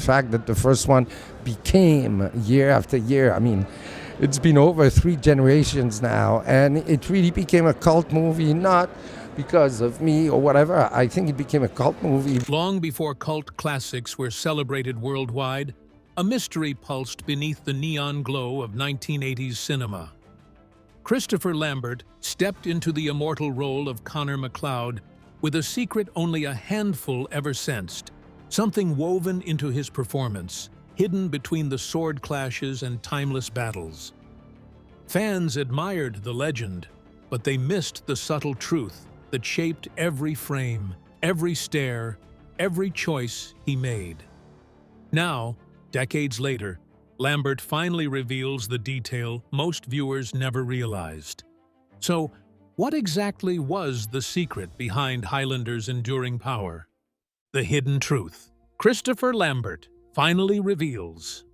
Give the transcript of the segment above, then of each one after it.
fact that the first one became year after year. I mean, it's been over 3 generations now, and it really became a cult movie, not because of me or whatever. I think it became a cult movie. Long before cult classics were celebrated worldwide, a mystery pulsed beneath the neon glow of 1980s cinema. Christopher Lambert stepped into the immortal role of Connor MacLeod with a secret only a handful ever sensed, something woven into his performance, hidden between the sword clashes and timeless battles. Fans admired the legend, but they missed the subtle truth that shaped every frame, every stare, every choice he made. Now, decades later, Lambert finally reveals the detail most viewers never realized. So, what exactly was the secret behind Highlander's enduring power? The hidden truth. Christopher Lambert finally reveals.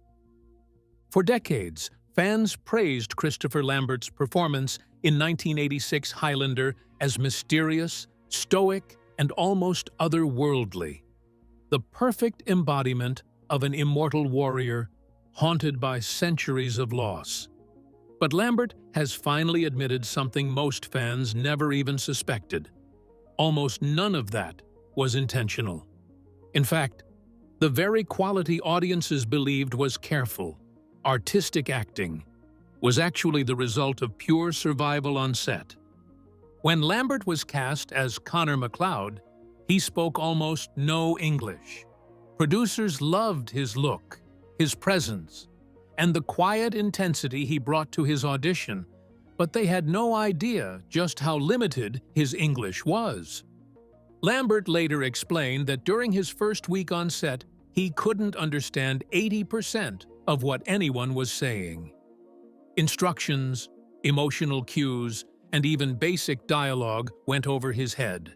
For decades, fans praised Christopher Lambert's performance in 1986 Highlander as mysterious, stoic, and almost otherworldly. The perfect embodiment of an immortal warrior haunted by centuries of loss. But Lambert has finally admitted something most fans never even suspected. Almost none of that was intentional. In fact, the very quality audiences believed was careful, artistic acting, was actually the result of pure survival on set. When Lambert was cast as Connor MacLeod, he spoke almost no English. Producers loved his look, his presence, and the quiet intensity he brought to his audition, but they had no idea just how limited his English was. Lambert later explained that during his first week on set, he couldn't understand 80% of what anyone was saying. Instructions, emotional cues, and even basic dialogue went over his head.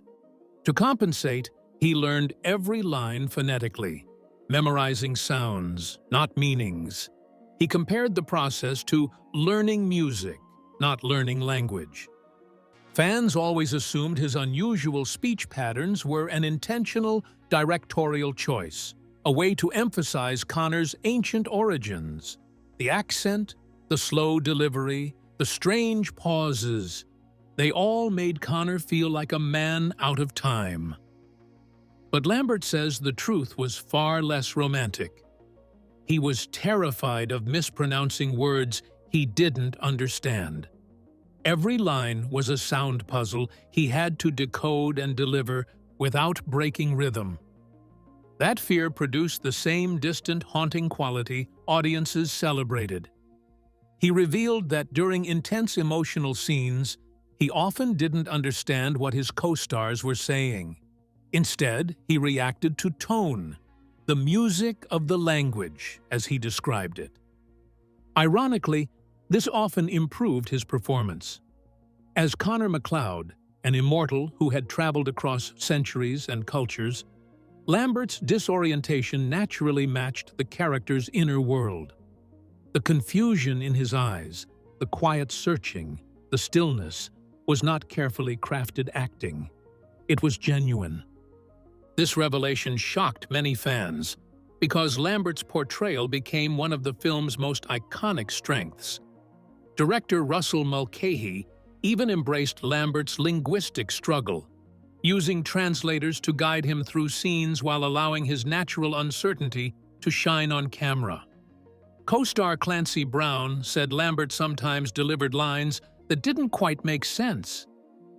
To compensate, he learned every line phonetically, memorizing sounds, not meanings. He compared the process to learning music, not learning language. Fans always assumed his unusual speech patterns were an intentional directorial choice, a way to emphasize Connor's ancient origins. The accent, the slow delivery, the strange pauses, they all made Connor feel like a man out of time. But Lambert says the truth was far less romantic. He was terrified of mispronouncing words he didn't understand. Every line was a sound puzzle he had to decode and deliver without breaking rhythm. That fear produced the same distant, haunting quality audiences celebrated. He revealed that during intense emotional scenes, he often didn't understand what his co-stars were saying. Instead, he reacted to tone, the music of the language, as he described it. Ironically, this often improved his performance. As Connor MacLeod, an immortal who had traveled across centuries and cultures, Lambert's disorientation naturally matched the character's inner world. The confusion in his eyes, the quiet searching, the stillness, was not carefully crafted acting. It was genuine. This revelation shocked many fans, because Lambert's portrayal became one of the film's most iconic strengths. Director Russell Mulcahy even embraced Lambert's linguistic struggle, using translators to guide him through scenes while allowing his natural uncertainty to shine on camera. Co-star Clancy Brown said Lambert sometimes delivered lines that didn't quite make sense.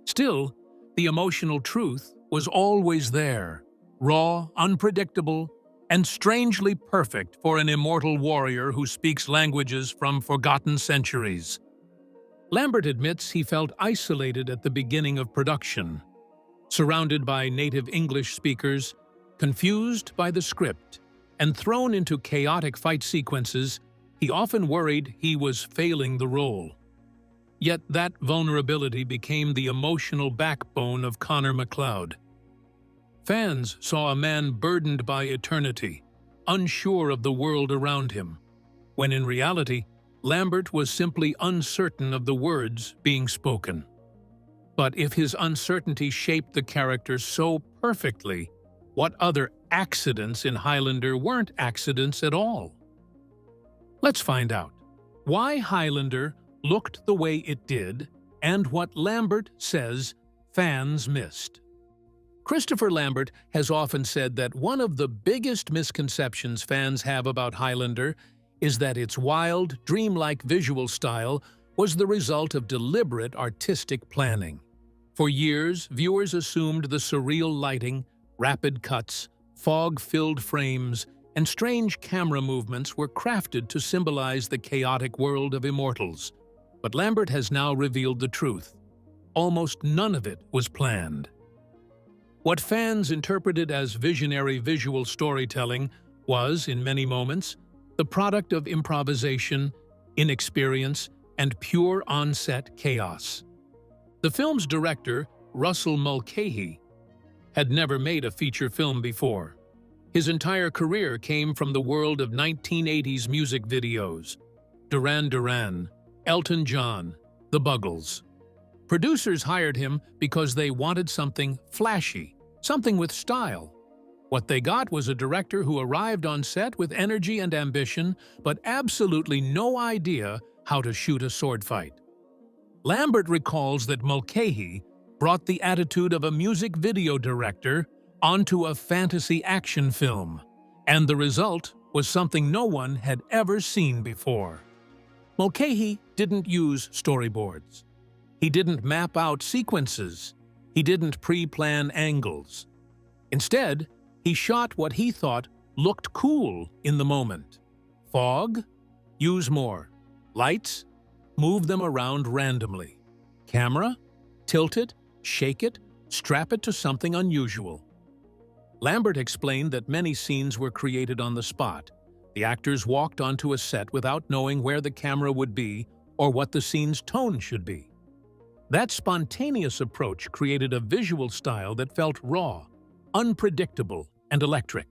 Still, the emotional truth was always there, raw, unpredictable, and strangely perfect for an immortal warrior who speaks languages from forgotten centuries. Lambert admits he felt isolated at the beginning of production, surrounded by native English speakers, confused by the script, and thrown into chaotic fight sequences. He often worried he was failing the role. Yet that vulnerability became the emotional backbone of Connor MacLeod. Fans saw a man burdened by eternity, unsure of the world around him, when in reality, Lambert was simply uncertain of the words being spoken. But if his uncertainty shaped the character so perfectly, what other accidents in Highlander weren't accidents at all? Let's find out why Highlander looked the way it did and what Lambert says fans missed. Christopher Lambert has often said that one of the biggest misconceptions fans have about Highlander is that its wild, dreamlike visual style was the result of deliberate artistic planning. For years, viewers assumed the surreal lighting, rapid cuts, fog-filled frames, and strange camera movements were crafted to symbolize the chaotic world of immortals. But Lambert has now revealed the truth. Almost none of it was planned. What fans interpreted as visionary visual storytelling was, in many moments, the product of improvisation, inexperience, and pure on-set chaos. The film's director, Russell Mulcahy, had never made a feature film before. His entire career came from the world of 1980s music videos: Duran Duran, Elton John, The Buggles. Producers hired him because they wanted something flashy, something with style. What they got was a director who arrived on set with energy and ambition, but absolutely no idea how to shoot a sword fight. Lambert recalls that Mulcahy brought the attitude of a music video director onto a fantasy action film, and the result was something no one had ever seen before. Mulcahy didn't use storyboards. He didn't map out sequences. He didn't pre-plan angles. Instead, he shot what he thought looked cool in the moment. Fog? Use more. Lights? Move them around randomly. Camera? Tilt it, shake it, strap it to something unusual. Lambert explained that many scenes were created on the spot. The actors walked onto a set without knowing where the camera would be or what the scene's tone should be. That spontaneous approach created a visual style that felt raw, unpredictable, and electric.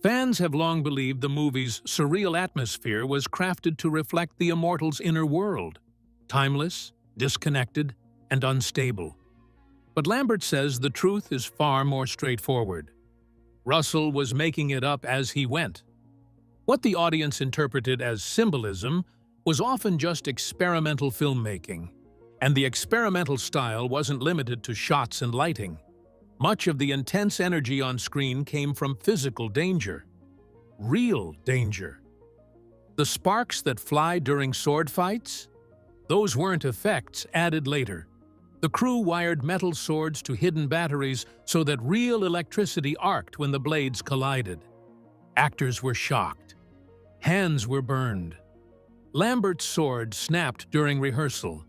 Fans have long believed the movie's surreal atmosphere was crafted to reflect the immortal's inner world, timeless, disconnected, and unstable. But Lambert says the truth is far more straightforward. Russell was making it up as he went. What the audience interpreted as symbolism was often just experimental filmmaking, and the experimental style wasn't limited to shots and lighting. Much of the intense energy on screen came from physical danger. Real danger. The sparks that fly during sword fights? Those weren't effects added later. The crew wired metal swords to hidden batteries so that real electricity arced when the blades collided. Actors were shocked. Hands were burned. Lambert's sword snapped during rehearsal,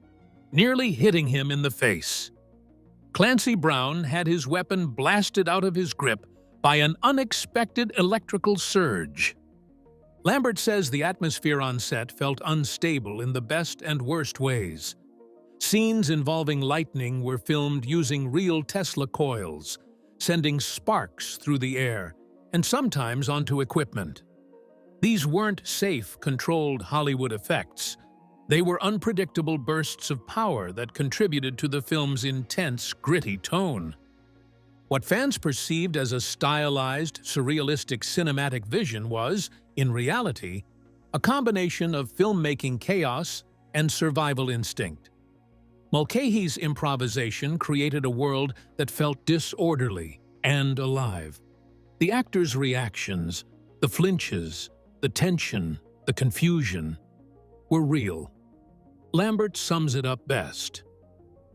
nearly hitting him in the face. Clancy Brown had his weapon blasted out of his grip by an unexpected electrical surge. Lambert says the atmosphere on set felt unstable in the best and worst ways. Scenes involving lightning were filmed using real Tesla coils, sending sparks through the air, and sometimes onto equipment. These weren't safe, controlled Hollywood effects. They were unpredictable bursts of power that contributed to the film's intense, gritty tone. What fans perceived as a stylized, surrealistic cinematic vision was, in reality, a combination of filmmaking chaos and survival instinct. Mulcahy's improvisation created a world that felt disorderly and alive. The actors' reactions, the flinches, the tension, the confusion, were real. Lambert sums it up best.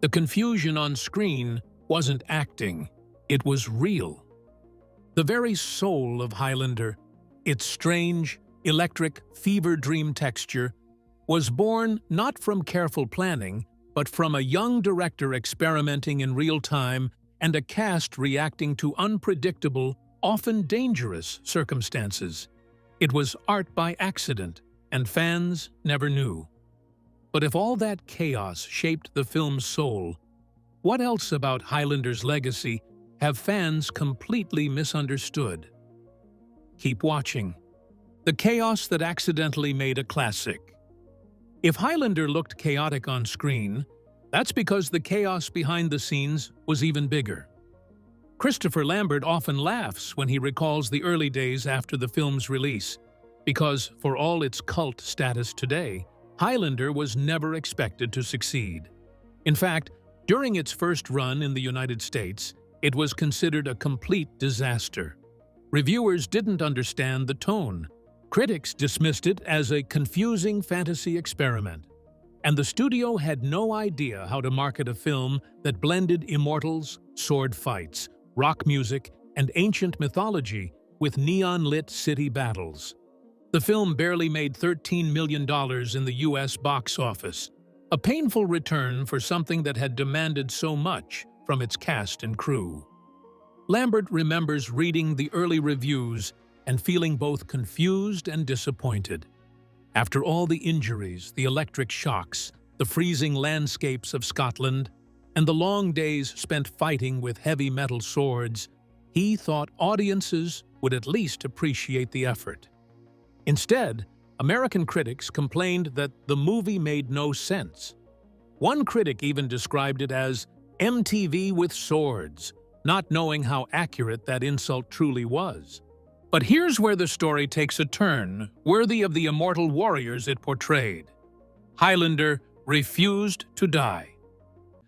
The confusion on screen wasn't acting, it was real. The very soul of Highlander, its strange, electric, fever dream texture, was born not from careful planning, but from a young director experimenting in real time and a cast reacting to unpredictable, often dangerous circumstances. It was art by accident, and fans never knew. But if all that chaos shaped the film's soul, what else about Highlander's legacy have fans completely misunderstood? Keep watching. The chaos that accidentally made a classic. If Highlander looked chaotic on screen, that's because the chaos behind the scenes was even bigger. Christopher Lambert often laughs when he recalls the early days after the film's release, because for all its cult status today, Highlander was never expected to succeed. In fact, during its first run in the United States, it was considered a complete disaster. Reviewers didn't understand the tone. Critics dismissed it as a confusing fantasy experiment, and the studio had no idea how to market a film that blended immortals, sword fights, rock music, and ancient mythology with neon-lit city battles. The film barely made $13 million in the US box office, a painful return for something that had demanded so much from its cast and crew. Lambert remembers reading the early reviews and feeling both confused and disappointed. After all the injuries, the electric shocks, the freezing landscapes of Scotland, and the long days spent fighting with heavy metal swords, he thought audiences would at least appreciate the effort. Instead, American critics complained that the movie made no sense. One critic even described it as MTV with swords, not knowing how accurate that insult truly was. But here's where the story takes a turn worthy of the immortal warriors it portrayed. Highlander refused to die.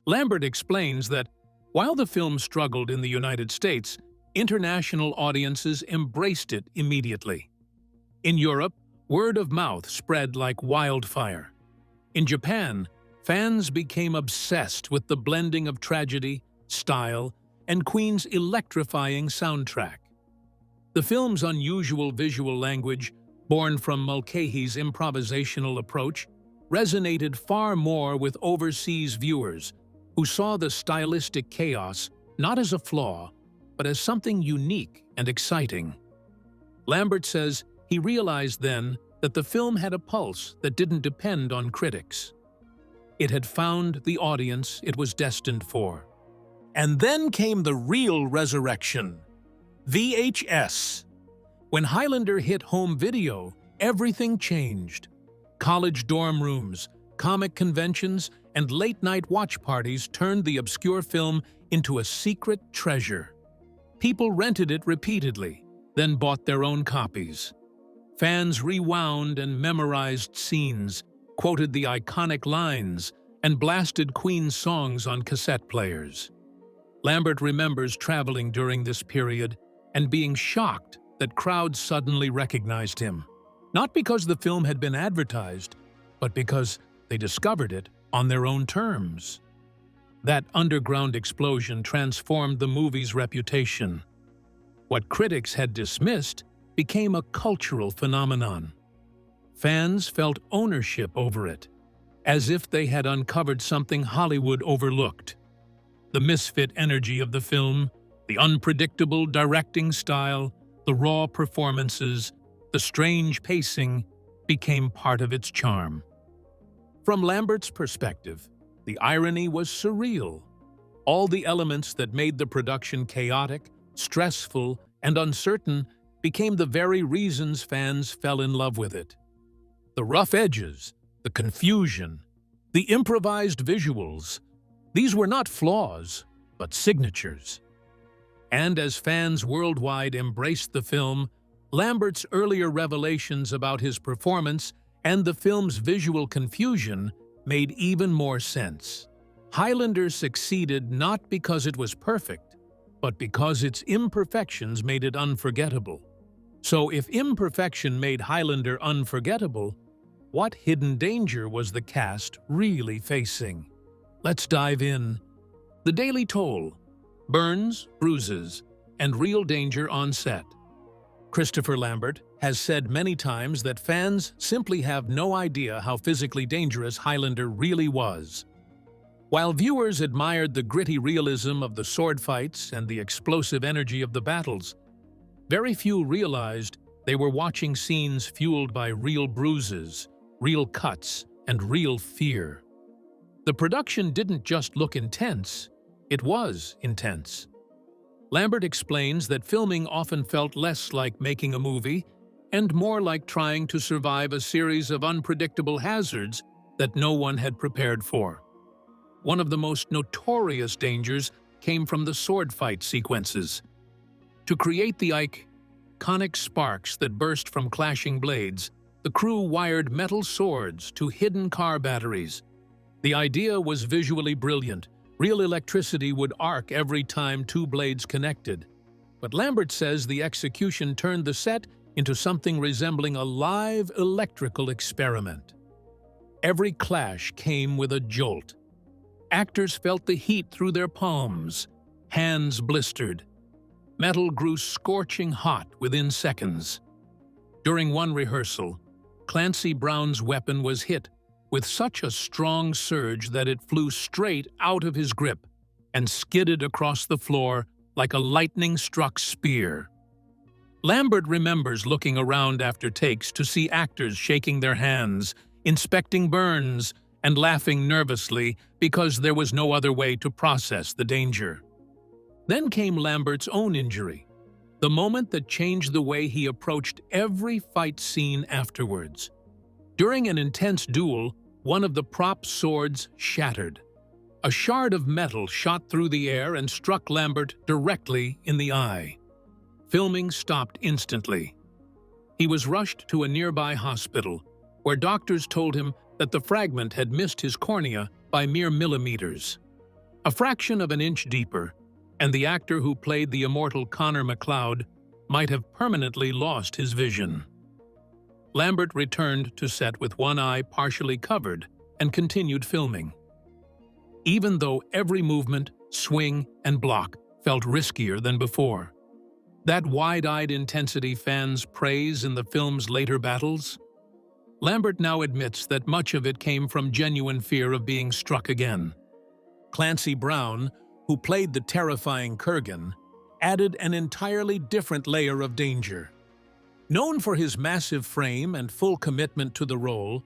Lambert explains that while the film struggled in the United States, international audiences embraced it immediately. In Europe, word of mouth spread like wildfire. In Japan, fans became obsessed with the blending of tragedy, style, and Queen's electrifying soundtrack. The film's unusual visual language, born from Mulcahy's improvisational approach, resonated far more with overseas viewers who saw the stylistic chaos not as a flaw, but as something unique and exciting. Lambert says he realized then that the film had a pulse that didn't depend on critics. It had found the audience it was destined for. And then came the real resurrection. VHS. When Highlander hit home video, everything changed. College dorm rooms, comic conventions, and late-night watch parties turned the obscure film into a secret treasure. People rented it repeatedly, then bought their own copies. Fans rewound and memorized scenes, quoted the iconic lines, and blasted Queen's songs on cassette players. Lambert remembers traveling during this period and being shocked that crowds suddenly recognized him, not because the film had been advertised, but because they discovered it on their own terms. That underground explosion transformed the movie's reputation. What critics had dismissed became a cultural phenomenon. Fans felt ownership over it, as if they had uncovered something Hollywood overlooked. The misfit energy of the film, the unpredictable directing style, the raw performances, the strange pacing became part of its charm. From Lambert's perspective, the irony was surreal. All the elements that made the production chaotic, stressful, and uncertain became the very reasons fans fell in love with it. The rough edges, the confusion, the improvised visuals, these were not flaws, but signatures. And as fans worldwide embraced the film, Lambert's earlier revelations about his performance and the film's visual confusion made even more sense. Highlander succeeded not because it was perfect, but because its imperfections made it unforgettable. So if imperfection made Highlander unforgettable, what hidden danger was the cast really facing? Let's dive in. The daily toll: burns, bruises, and real danger on set. Christopher Lambert has said many times that fans simply have no idea how physically dangerous Highlander really was. While viewers admired the gritty realism of the sword fights and the explosive energy of the battles, very few realized they were watching scenes fueled by real bruises, real cuts, and real fear. The production didn't just look intense, it was intense. Lambert explains that filming often felt less like making a movie and more like trying to survive a series of unpredictable hazards that no one had prepared for. One of the most notorious dangers came from the sword fight sequences. To create the iconic sparks that burst from clashing blades, the crew wired metal swords to hidden car batteries. The idea was visually brilliant. Real electricity would arc every time two blades connected. But Lambert says the execution turned the set into something resembling a live electrical experiment. Every clash came with a jolt. Actors felt the heat through their palms. Hands blistered. Metal grew scorching hot within seconds. During one rehearsal, Clancy Brown's weapon was hit with such a strong surge that it flew straight out of his grip and skidded across the floor like a lightning-struck spear. Lambert remembers looking around after takes to see actors shaking their hands, inspecting burns, and laughing nervously because there was no other way to process the danger. Then came Lambert's own injury, the moment that changed the way he approached every fight scene afterwards. During an intense duel, one of the prop swords shattered. A shard of metal shot through the air and struck Lambert directly in the eye. Filming stopped instantly. He was rushed to a nearby hospital, where doctors told him that the fragment had missed his cornea by mere millimeters. A fraction of an inch deeper, and the actor who played the immortal Connor MacLeod might have permanently lost his vision. Lambert returned to set with one eye partially covered and continued filming. Even though every movement, swing, and block felt riskier than before. That wide-eyed intensity fans praise in the film's later battles? Lambert now admits that much of it came from genuine fear of being struck again. Clancy Brown, who played the terrifying Kurgan, added an entirely different layer of danger. Known for his massive frame and full commitment to the role,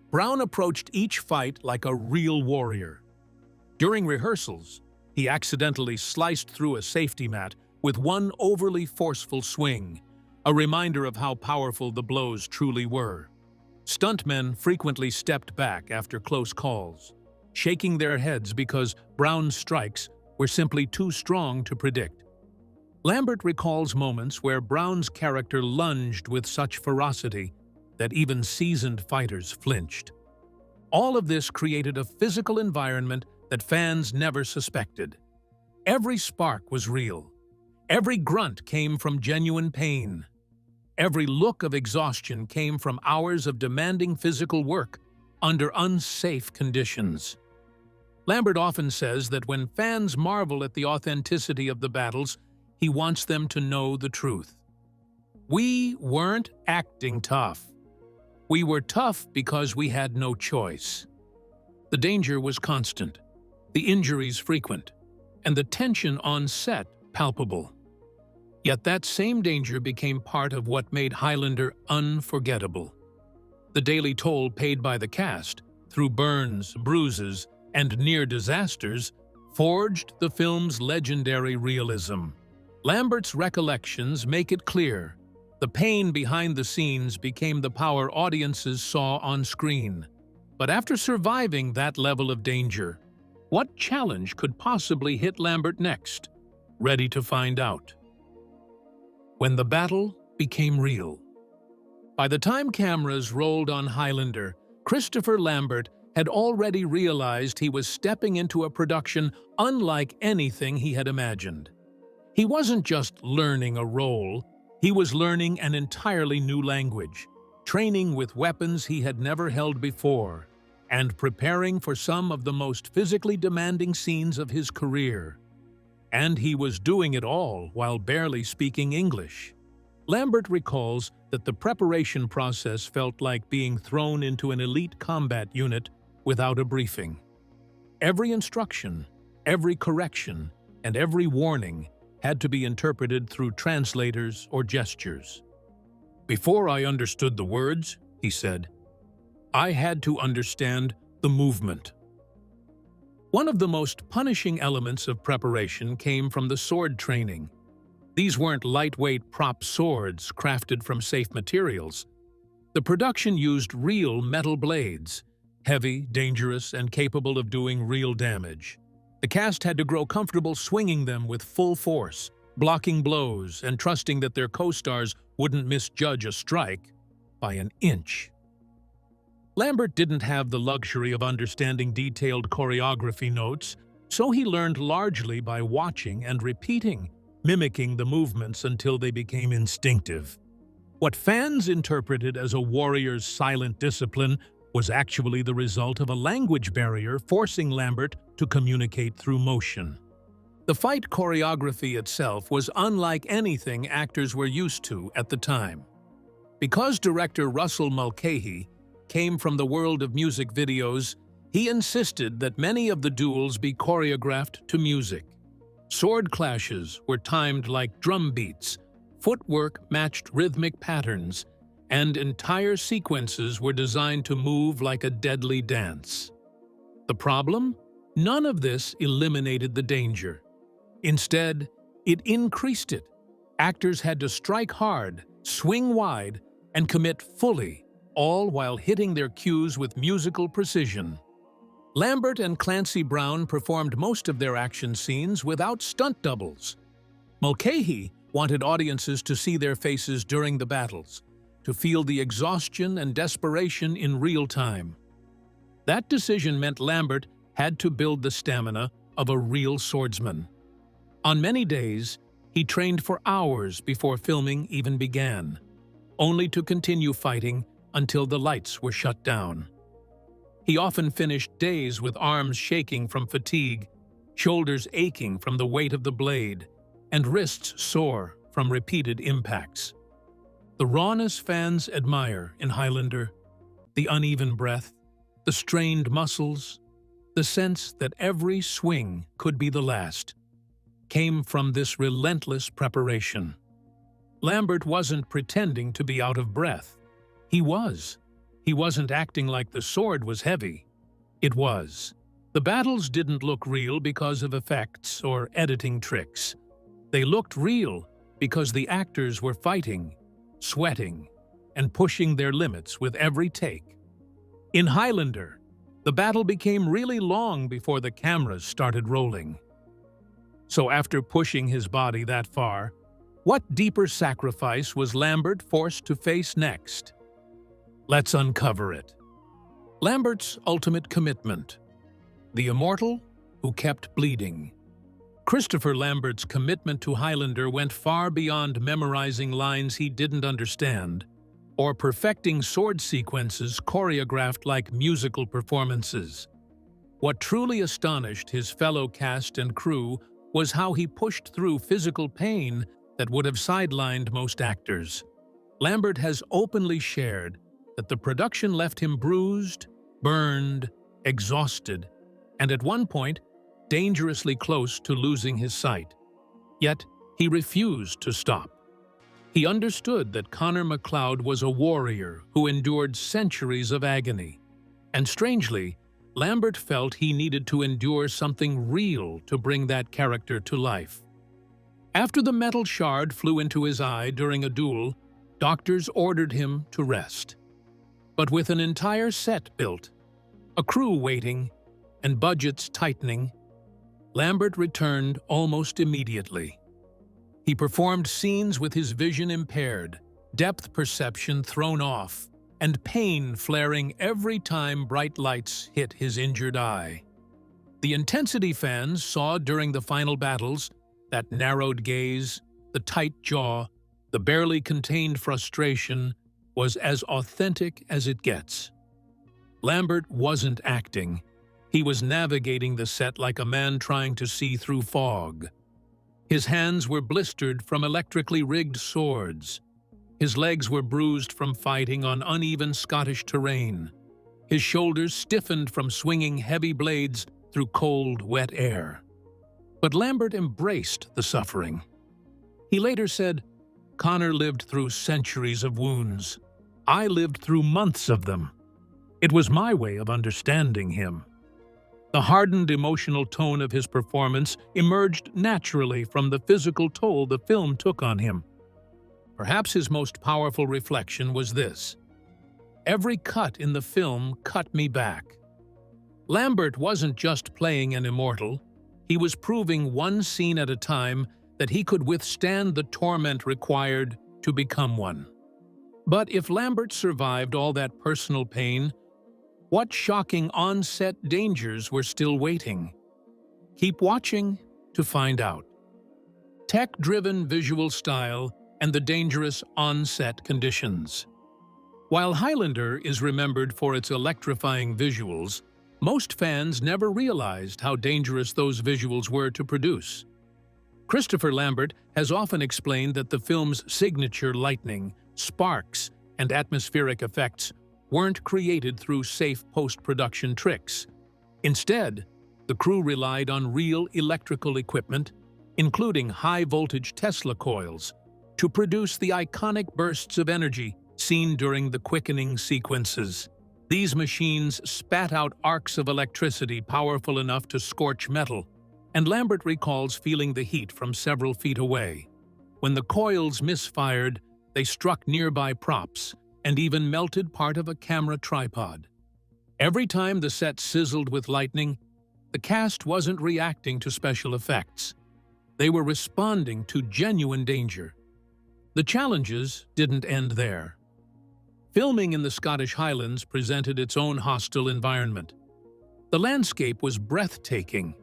Brown approached each fight like a real warrior. During rehearsals, he accidentally sliced through a safety mat with one overly forceful swing, a reminder of how powerful the blows truly were. Stuntmen frequently stepped back after close calls, shaking their heads because Brown's strikes were simply too strong to predict. Lambert recalls moments where Brown's character lunged with such ferocity that even seasoned fighters flinched. All of this created a physical environment that fans never suspected. Every spark was real. Every grunt came from genuine pain. Every look of exhaustion came from hours of demanding physical work under unsafe conditions. Lambert often says that when fans marvel at the authenticity of the battles, he wants them to know the truth. We weren't acting tough. We were tough because we had no choice. The danger was constant, the injuries frequent, and the tension on set palpable. Yet that same danger became part of what made Highlander unforgettable. The daily toll paid by the cast, through burns, bruises, and near disasters, forged the film's legendary realism. Lambert's recollections make it clear. The pain behind the scenes became the power audiences saw on screen. But after surviving that level of danger, what challenge could possibly hit Lambert next? Ready to find out. When the battle became real. By the time cameras rolled on Highlander, Christopher Lambert had already realized he was stepping into a production unlike anything he had imagined. He wasn't just learning a role, he was learning an entirely new language, training with weapons he had never held before, and preparing for some of the most physically demanding scenes of his career. And he was doing it all while barely speaking English. Lambert recalls that the preparation process felt like being thrown into an elite combat unit without a briefing. Every instruction, every correction, and every warning had to be interpreted through translators or gestures. Before I understood the words, he said, I had to understand the movement. One of the most punishing elements of preparation came from the sword training. These weren't lightweight prop swords crafted from safe materials. The production used real metal blades, heavy, dangerous, and capable of doing real damage. The cast had to grow comfortable swinging them with full force, blocking blows and trusting that their co-stars wouldn't misjudge a strike by an inch. Lambert didn't have the luxury of understanding detailed choreography notes, so he learned largely by watching and repeating, mimicking the movements until they became instinctive. What fans interpreted as a warrior's silent discipline was actually the result of a language barrier forcing Lambert to communicate through motion. The fight choreography itself was unlike anything actors were used to at the time. Because director Russell Mulcahy came from the world of music videos, he insisted that many of the duels be choreographed to music. Sword clashes were timed like drum beats, footwork matched rhythmic patterns, and entire sequences were designed to move like a deadly dance. The problem? None of this eliminated the danger. Instead, it increased it. Actors had to strike hard, swing wide, and commit fully, all while hitting their cues with musical precision. Lambert and Clancy Brown performed most of their action scenes without stunt doubles. Mulcahy wanted audiences to see their faces during the battles, to feel the exhaustion and desperation in real time. That decision meant Lambert had to build the stamina of a real swordsman. On many days, he trained for hours before filming even began, only to continue fighting until the lights were shut down. He often finished days with arms shaking from fatigue, shoulders aching from the weight of the blade, and wrists sore from repeated impacts. The rawness fans admire in Highlander, the uneven breath, the strained muscles, the sense that every swing could be the last, came from this relentless preparation. Lambert wasn't pretending to be out of breath. He was. He wasn't acting like the sword was heavy. It was. The battles didn't look real because of effects or editing tricks. They looked real because the actors were fighting, sweating, and pushing their limits with every take. In Highlander, the battle became really long before the cameras started rolling. So after pushing his body that far, what deeper sacrifice was Lambert forced to face next? Let's uncover it. Lambert's ultimate commitment. The immortal who kept bleeding. Christopher Lambert's commitment to Highlander went far beyond memorizing lines he didn't understand, or perfecting sword sequences choreographed like musical performances. What truly astonished his fellow cast and crew was how he pushed through physical pain that would have sidelined most actors. Lambert has openly shared that the production left him bruised, burned, exhausted, and at one point, dangerously close to losing his sight. Yet, he refused to stop. He understood that Connor MacLeod was a warrior who endured centuries of agony. And strangely, Lambert felt he needed to endure something real to bring that character to life. After the metal shard flew into his eye during a duel, doctors ordered him to rest. But with an entire set built, a crew waiting, and budgets tightening, Lambert returned almost immediately. He performed scenes with his vision impaired, depth perception thrown off, and pain flaring every time bright lights hit his injured eye. The intensity fans saw during the final battles, that narrowed gaze, the tight jaw, the barely contained frustration, was as authentic as it gets. Lambert wasn't acting. He was navigating the set like a man trying to see through fog. His hands were blistered from electrically rigged swords. His legs were bruised from fighting on uneven Scottish terrain. His shoulders stiffened from swinging heavy blades through cold, wet air. But Lambert embraced the suffering. He later said, "Connor lived through centuries of wounds. I lived through months of them. It was my way of understanding him." The hardened emotional tone of his performance emerged naturally from the physical toll the film took on him. Perhaps his most powerful reflection was this: "Every cut in the film cut me back." Lambert wasn't just playing an immortal, He was proving one scene at a time that he could withstand the torment required to become one. But if Lambert survived all that personal pain, what shocking on-set dangers were still waiting? Keep watching to find out. Tech-driven visual style and the dangerous on-set conditions. While Highlander is remembered for its electrifying visuals, most fans never realized how dangerous those visuals were to produce. Christopher Lambert has often explained that the film's signature lightning, sparks, and atmospheric effects weren't created through safe post-production tricks. Instead, the crew relied on real electrical equipment, including high-voltage Tesla coils, to produce the iconic bursts of energy seen during the quickening sequences. These machines spat out arcs of electricity powerful enough to scorch metal, and Lambert recalls feeling the heat from several feet away. When the coils misfired, they struck nearby props and even melted part of a camera tripod. Every time the set sizzled with lightning, the cast wasn't reacting to special effects. They were responding to genuine danger. The challenges didn't end there. Filming in the Scottish Highlands presented its own hostile environment. The landscape was breathtaking,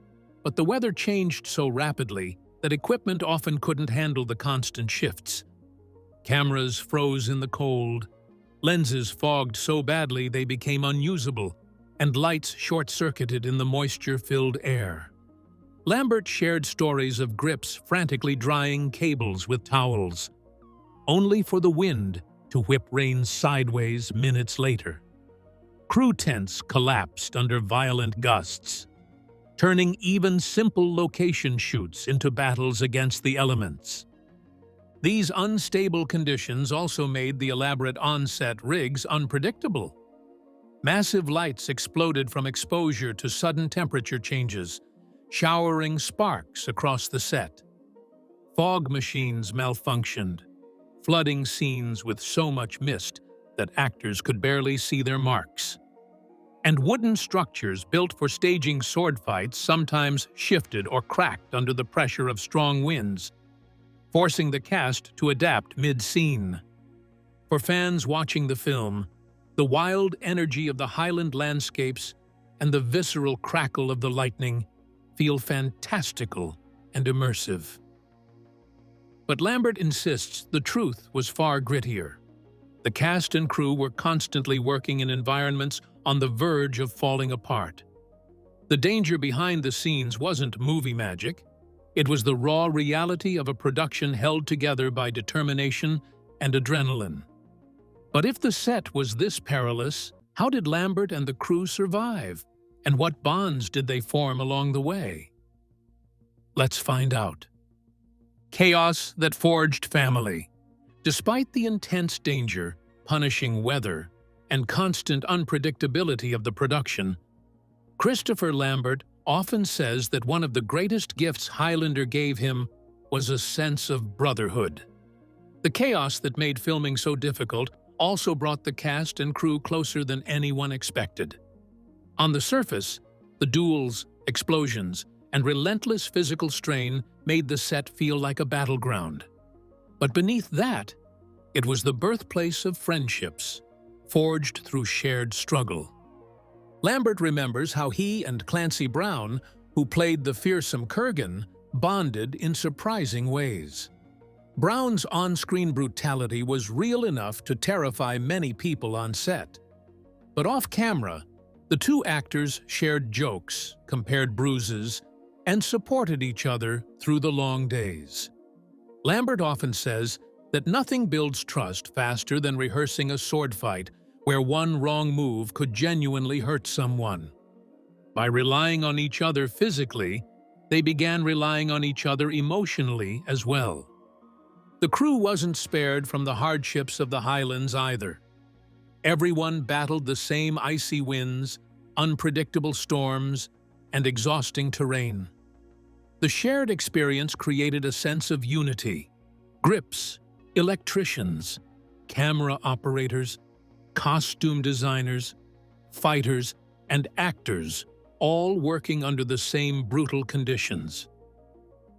but the weather changed so rapidly that equipment often couldn't handle the constant shifts. Cameras froze in the cold, lenses fogged so badly they became unusable, and lights short-circuited in the moisture-filled air. Lambert shared stories of grips frantically drying cables with towels, only for the wind to whip rain sideways minutes later. Crew tents collapsed under violent gusts, turning even simple location shoots into battles against the elements. These unstable conditions also made the elaborate on-set rigs unpredictable. Massive lights exploded from exposure to sudden temperature changes, showering sparks across the set. Fog machines malfunctioned, flooding scenes with so much mist that actors could barely see their marks. And wooden structures built for staging sword fights sometimes shifted or cracked under the pressure of strong winds, forcing the cast to adapt mid-scene. For fans watching the film, the wild energy of the Highland landscapes and the visceral crackle of the lightning feel fantastical and immersive. But Lambert insists the truth was far grittier. The cast and crew were constantly working in environments on the verge of falling apart. The danger behind the scenes wasn't movie magic. It was the raw reality of a production held together by determination and adrenaline. But if the set was this perilous, how did Lambert and the crew survive? And what bonds did they form along the way? Let's find out. Chaos that forged family. Despite the intense danger, punishing weather, and constant unpredictability of the production, Christopher Lambert often says that one of the greatest gifts Highlander gave him was a sense of brotherhood. The chaos that made filming so difficult also brought the cast and crew closer than anyone expected. On the surface, the duels, explosions, and relentless physical strain made the set feel like a battleground. But beneath that, it was the birthplace of friendships, forged through shared struggle. Lambert remembers how he and Clancy Brown, who played the fearsome Kurgan, bonded in surprising ways. Brown's on-screen brutality was real enough to terrify many people on set. But off-camera, the two actors shared jokes, compared bruises, and supported each other through the long days. Lambert often says that nothing builds trust faster than rehearsing a sword fight where one wrong move could genuinely hurt someone. By relying on each other physically, they began relying on each other emotionally as well. The crew wasn't spared from the hardships of the Highlands either. Everyone battled the same icy winds, unpredictable storms, and exhausting terrain. The shared experience created a sense of unity. Grips, electricians, camera operators, costume designers, fighters, and actors all working under the same brutal conditions.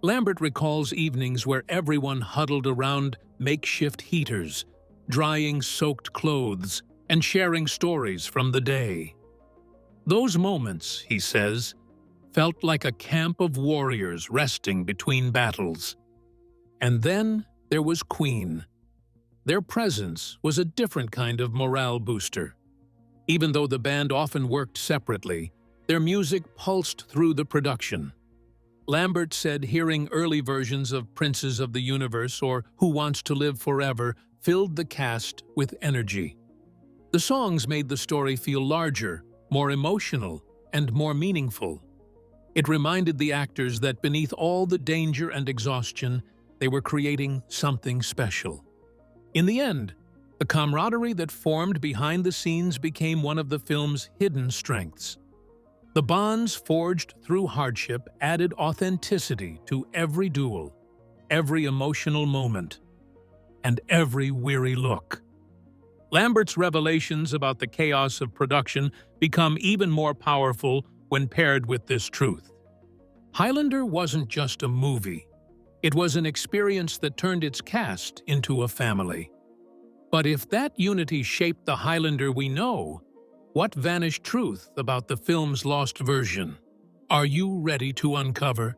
Lambert recalls evenings where everyone huddled around makeshift heaters, drying soaked clothes, and sharing stories from the day. Those moments, he says, felt like a camp of warriors resting between battles. And then there was Queen. Their presence was a different kind of morale booster. Even though the band often worked separately, their music pulsed through the production. Lambert said hearing early versions of Princes of the Universe or Who Wants to Live Forever filled the cast with energy. The songs made the story feel larger, more emotional, and more meaningful. It reminded the actors that beneath all the danger and exhaustion, they were creating something special. In the end, the camaraderie that formed behind the scenes became one of the film's hidden strengths. The bonds forged through hardship added authenticity to every duel, every emotional moment, and every weary look. Lambert's revelations about the chaos of production become even more powerful when paired with this truth. Highlander wasn't just a movie. It was an experience that turned its cast into a family. But if that unity shaped the Highlander we know, what vanished truth about the film's lost version? Are you ready to uncover?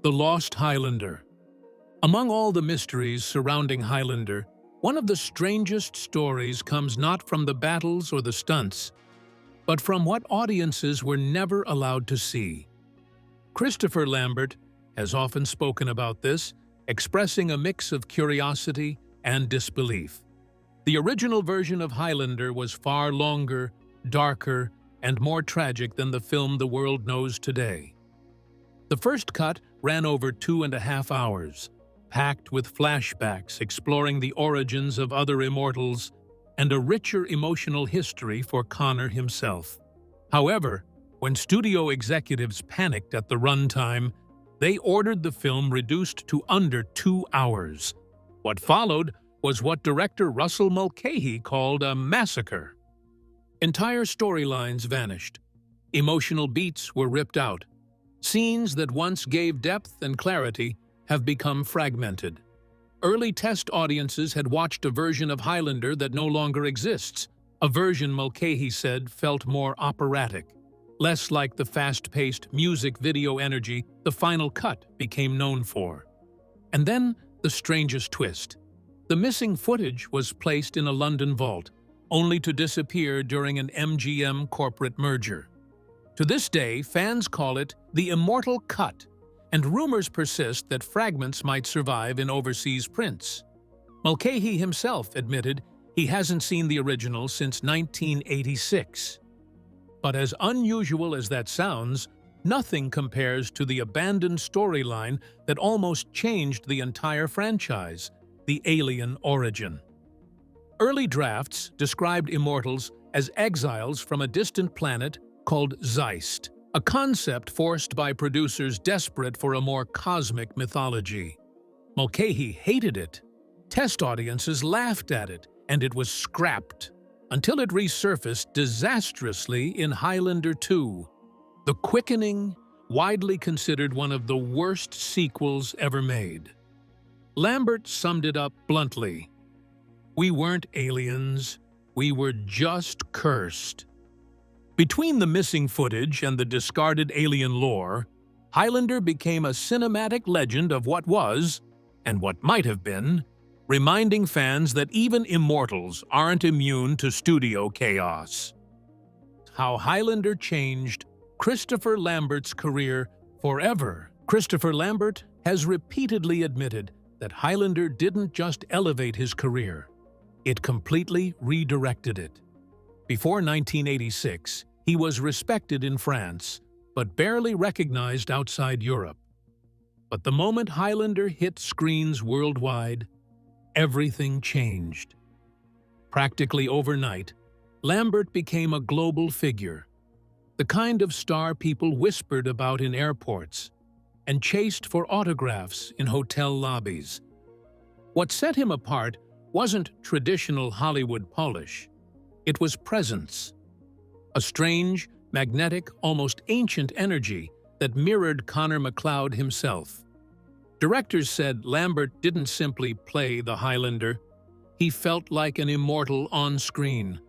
The Lost Highlander. Among all the mysteries surrounding Highlander, one of the strangest stories comes not from the battles or the stunts, but from what audiences were never allowed to see. Christopher Lambert has often spoken about this, expressing a mix of curiosity and disbelief. The original version of Highlander was far longer, darker, and more tragic than the film the world knows today. The first cut ran over 2.5 hours, packed with flashbacks exploring the origins of other immortals and a richer emotional history for Connor himself. However, when studio executives panicked at the runtime, they ordered the film reduced to under 2 hours. What followed was what director Russell Mulcahy called a massacre. Entire storylines vanished. Emotional beats were ripped out. Scenes that once gave depth and clarity have become fragmented. Early test audiences had watched a version of Highlander that no longer exists, a version Mulcahy said felt more operatic, less like the fast-paced music video energy the final cut became known for. And then the strangest twist. The missing footage was placed in a London vault, only to disappear during an MGM corporate merger. To this day, fans call it the Immortal Cut, and rumors persist that fragments might survive in overseas prints. Mulcahy himself admitted he hasn't seen the original since 1986. But as unusual as that sounds, nothing compares to the abandoned storyline that almost changed the entire franchise, the alien origin. Early drafts described immortals as exiles from a distant planet called Zeist, a concept forced by producers desperate for a more cosmic mythology. Mulcahy hated it. Test audiences laughed at it, and it was scrapped, until it resurfaced disastrously in Highlander 2, the quickening, widely considered one of the worst sequels ever made. Lambert summed it up bluntly. We weren't aliens, we were just cursed. Between the missing footage and the discarded alien lore, Highlander became a cinematic legend of what was, and what might have been, reminding fans that even immortals aren't immune to studio chaos. How Highlander changed Christopher Lambert's career forever. Christopher Lambert has repeatedly admitted that Highlander didn't just elevate his career, it completely redirected it. Before 1986, he was respected in France, but barely recognized outside Europe. But the moment Highlander hit screens worldwide, everything changed. Practically overnight, Lambert became a global figure, the kind of star people whispered about in airports and chased for autographs in hotel lobbies. What set him apart wasn't traditional Hollywood polish. It was presence. A strange, magnetic, almost ancient energy that mirrored Connor MacLeod himself. Directors said Lambert didn't simply play the Highlander, he felt like an immortal on screen.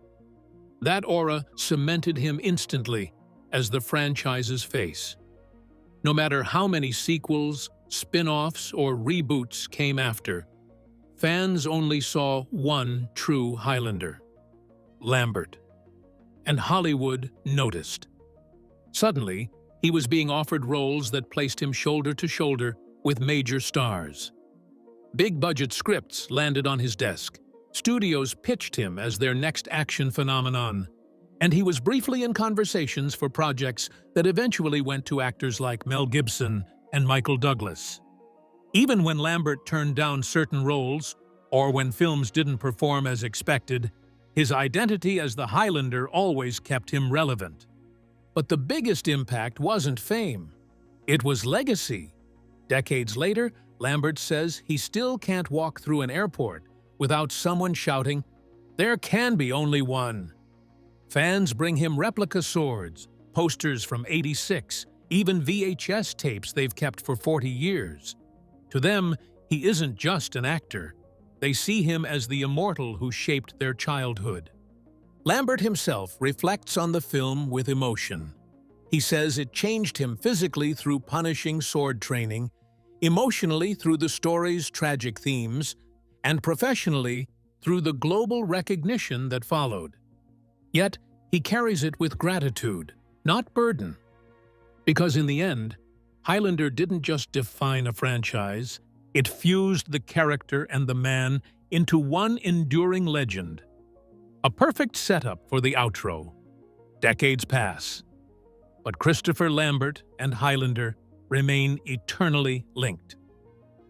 That aura cemented him instantly as the franchise's face. No matter how many sequels, spin-offs, or reboots came after, fans only saw one true Highlander, Lambert. And Hollywood noticed. Suddenly, he was being offered roles that placed him shoulder to shoulder with major stars. Big-budget scripts landed on his desk. Studios pitched him as their next action phenomenon, and he was briefly in conversations for projects that eventually went to actors like Mel Gibson and Michael Douglas. Even when Lambert turned down certain roles, or when films didn't perform as expected, his identity as the Highlander always kept him relevant. But the biggest impact wasn't fame. It was legacy. Decades later, Lambert says he still can't walk through an airport without someone shouting, "There can be only one." Fans bring him replica swords, posters from '86, even VHS tapes they've kept for 40 years. To them, he isn't just an actor. They see him as the immortal who shaped their childhood. Lambert himself reflects on the film with emotion. He says it changed him physically through punishing sword training, emotionally through the story's tragic themes, and professionally through the global recognition that followed. Yet, he carries it with gratitude, not burden. Because in the end, Highlander didn't just define a franchise, it fused the character and the man into one enduring legend. A perfect setup for the outro. Decades pass, but Christopher Lambert and Highlander remain eternally linked.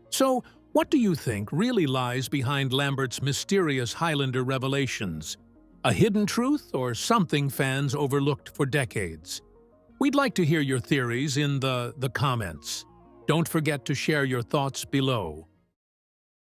So, what do you think really lies behind Lambert's mysterious Highlander revelations? A hidden truth or something fans overlooked for decades? We'd like to hear your theories in the comments. Don't forget to share your thoughts below.